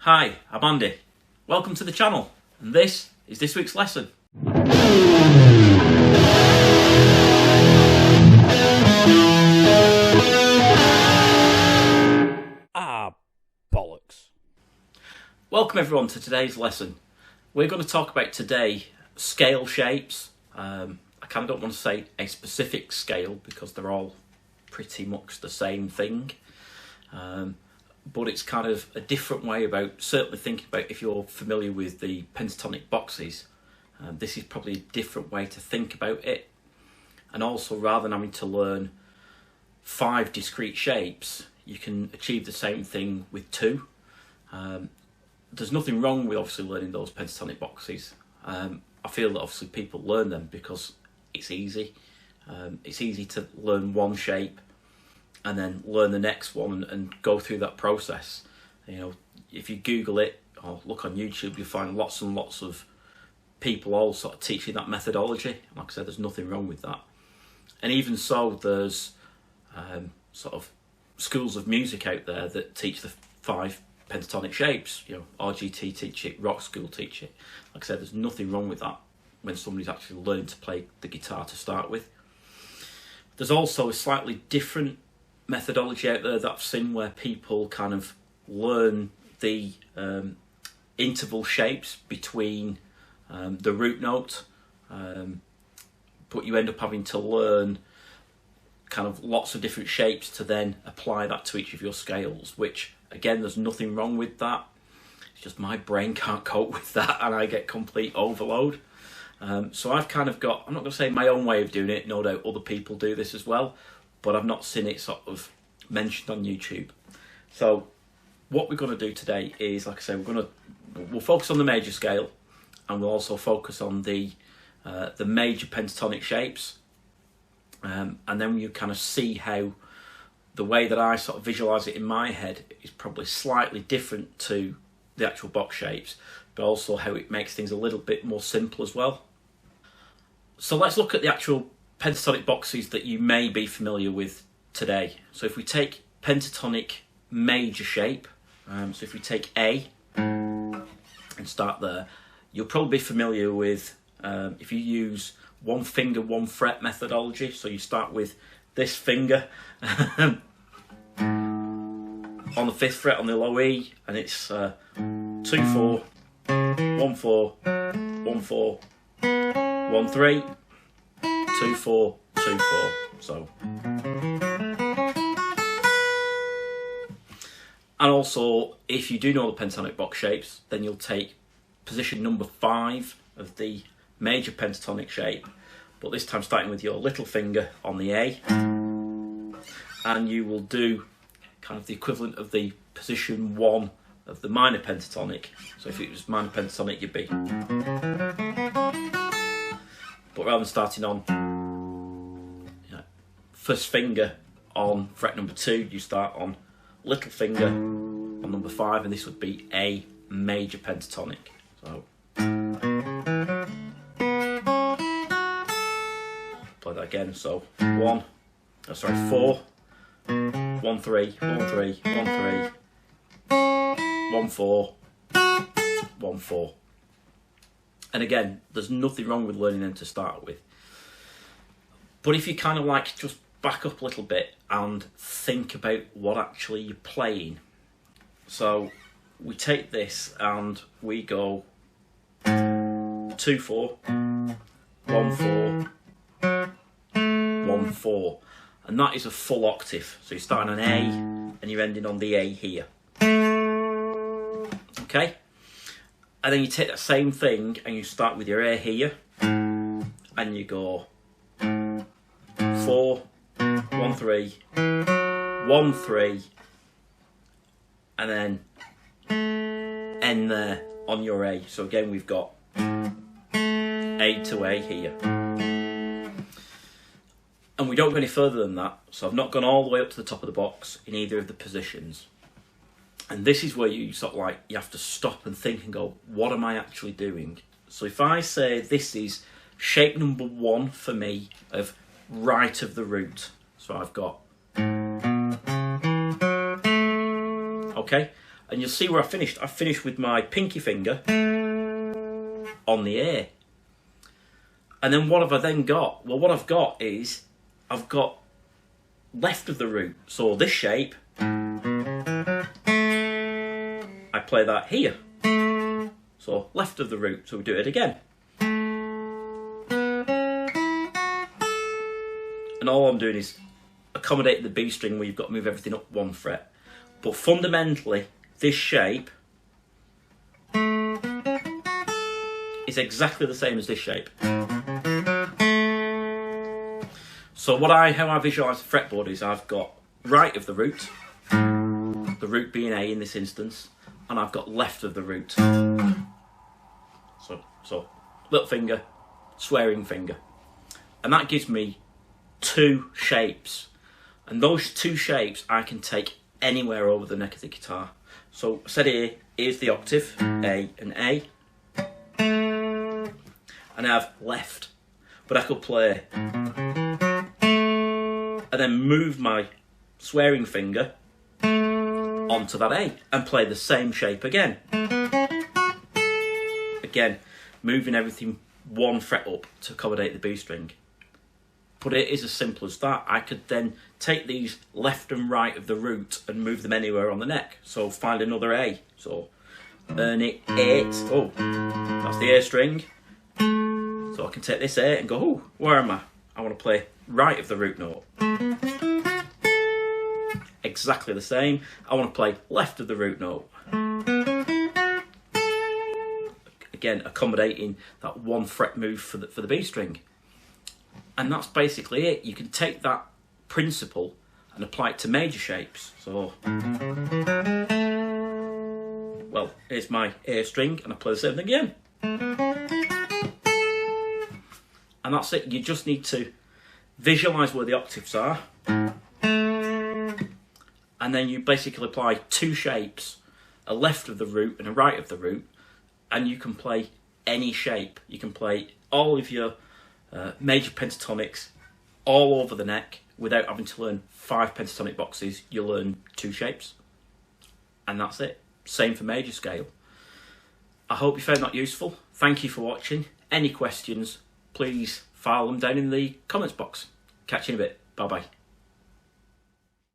Hi, I'm Andy. Welcome to the channel, and this is this week's lesson. Bollocks. Welcome everyone to today's lesson. We're going to talk about today scale shapes. I kind of don't want to say a specific scale because they're all pretty much the same thing. But it's kind of a different way about certainly thinking about if you're familiar with the Pentatonic Boxes. This is probably a different way to think about it. And also, rather than having to learn 5 discrete shapes, you can achieve the same thing with 2. There's nothing wrong with obviously learning those Pentatonic Boxes. I feel that obviously people learn them because it's easy. It's easy to learn one shape and then learn the next one and go through that process. You know, if you Google it or look on YouTube, you'll find lots and lots of people all sort of teaching that methodology. Like I said, there's nothing wrong with that. And even so, there's sort of schools of music out there that teach the 5 pentatonic shapes. You know, RGT teach it, Rock School teach it. Like I said, there's nothing wrong with that when somebody's actually learning to play the guitar to start with. There's also a slightly different methodology out there that I've seen where people kind of learn the interval shapes between the root note, but you end up having to learn kind of lots of different shapes to then apply that to each of your scales, which again, there's nothing wrong with that. It's just my brain can't cope with that and I get complete overload. So I've kind of got, I'm not going to say my own way of doing it, no doubt other people do this as well, but I've not seen it sort of mentioned on YouTube. So what we're going to do today is, like I say, we'll focus on the major scale, and we'll also focus on the major pentatonic shapes, and then you kind of see how the way that I sort of visualize it in my head is probably slightly different to the actual box shapes, but also how it makes things a little bit more simple as well. So let's look at the actual pentatonic boxes that you may be familiar with today. So if we take pentatonic major shape, so if we take A and start there, you'll probably be familiar with if you use 1 finger, 1 fret methodology. So you start with this finger on the 5th fret on the low E, and it's 2 4 1 4 1 4 1 3 2 4 2 4. So, and also if you do know the pentatonic box shapes, then you'll take position number 5 of the major pentatonic shape, but this time starting with your little finger on the A, and you will do kind of the equivalent of the position 1 of the minor pentatonic. So if it was minor pentatonic, you'd be, but rather than starting on first finger on fret number 2, you start on little finger on number 5, and this would be A major pentatonic. So play that again. So 4 1 3 1 3 1 3 1 4 1 4. And again, there's nothing wrong with learning them to start with, but if you kind of like just back up a little bit and think about what actually you're playing. So we take this and we go 2 4 1 4 1 4, and that is a full octave. So you're starting on A and you're ending on the A here. Okay, and then you take that same thing and you start with your A here, and you go 4 1 3 1 3, and then end there on your A. So again, we've got A to A here, and we don't go any further than that. So I've not gone all the way up to the top of the box in either of the positions, and this is where you sort of like, you have to stop and think and go, what am I actually doing? So if I say this is shape number 1 for me of right of the root, so I've got, okay, And you'll see where I finished. I finished with my pinky finger on the A. And then what have I then got? Well, what I've got is, I've got left of the root. So this shape, I play that here. So left of the root. So we do it again. And all I'm doing is accommodate the B string where you've got to move everything up one fret. But fundamentally, this shape is exactly the same as this shape. So how I visualise the fretboard is, I've got right of the root being A in this instance, and I've got left of the root. So little finger, swearing finger. And that gives me two shapes. And those two shapes I can take anywhere over the neck of the guitar. So I said here's the octave, A and A. And I have left. But I could play and then move my swearing finger onto that A and play the same shape again. Again, moving everything one fret up to accommodate the B string. But it is as simple as that. I could then take these left and right of the root and move them anywhere on the neck. So find another A. So Ernie 8. Oh, that's the A string. So I can take this A and go, oh, where am I? I want to play right of the root note. Exactly the same. I want to play left of the root note. Again, accommodating that one fret move for the B string. And that's basically it. You can take that principle and apply it to major shapes. So, well, here's my A string, and I play the same thing again. And that's it. You just need to visualise where the octaves are, and then you basically apply two shapes, a left of the root and a right of the root, and you can play any shape. You can play all of your major pentatonics all over the neck without having to learn 5 pentatonic boxes. You learn two shapes, and that's it. Same for major scale. I hope you found that useful. Thank you for watching. Any questions, please file them down in the comments box. Catch you in a bit. Bye bye.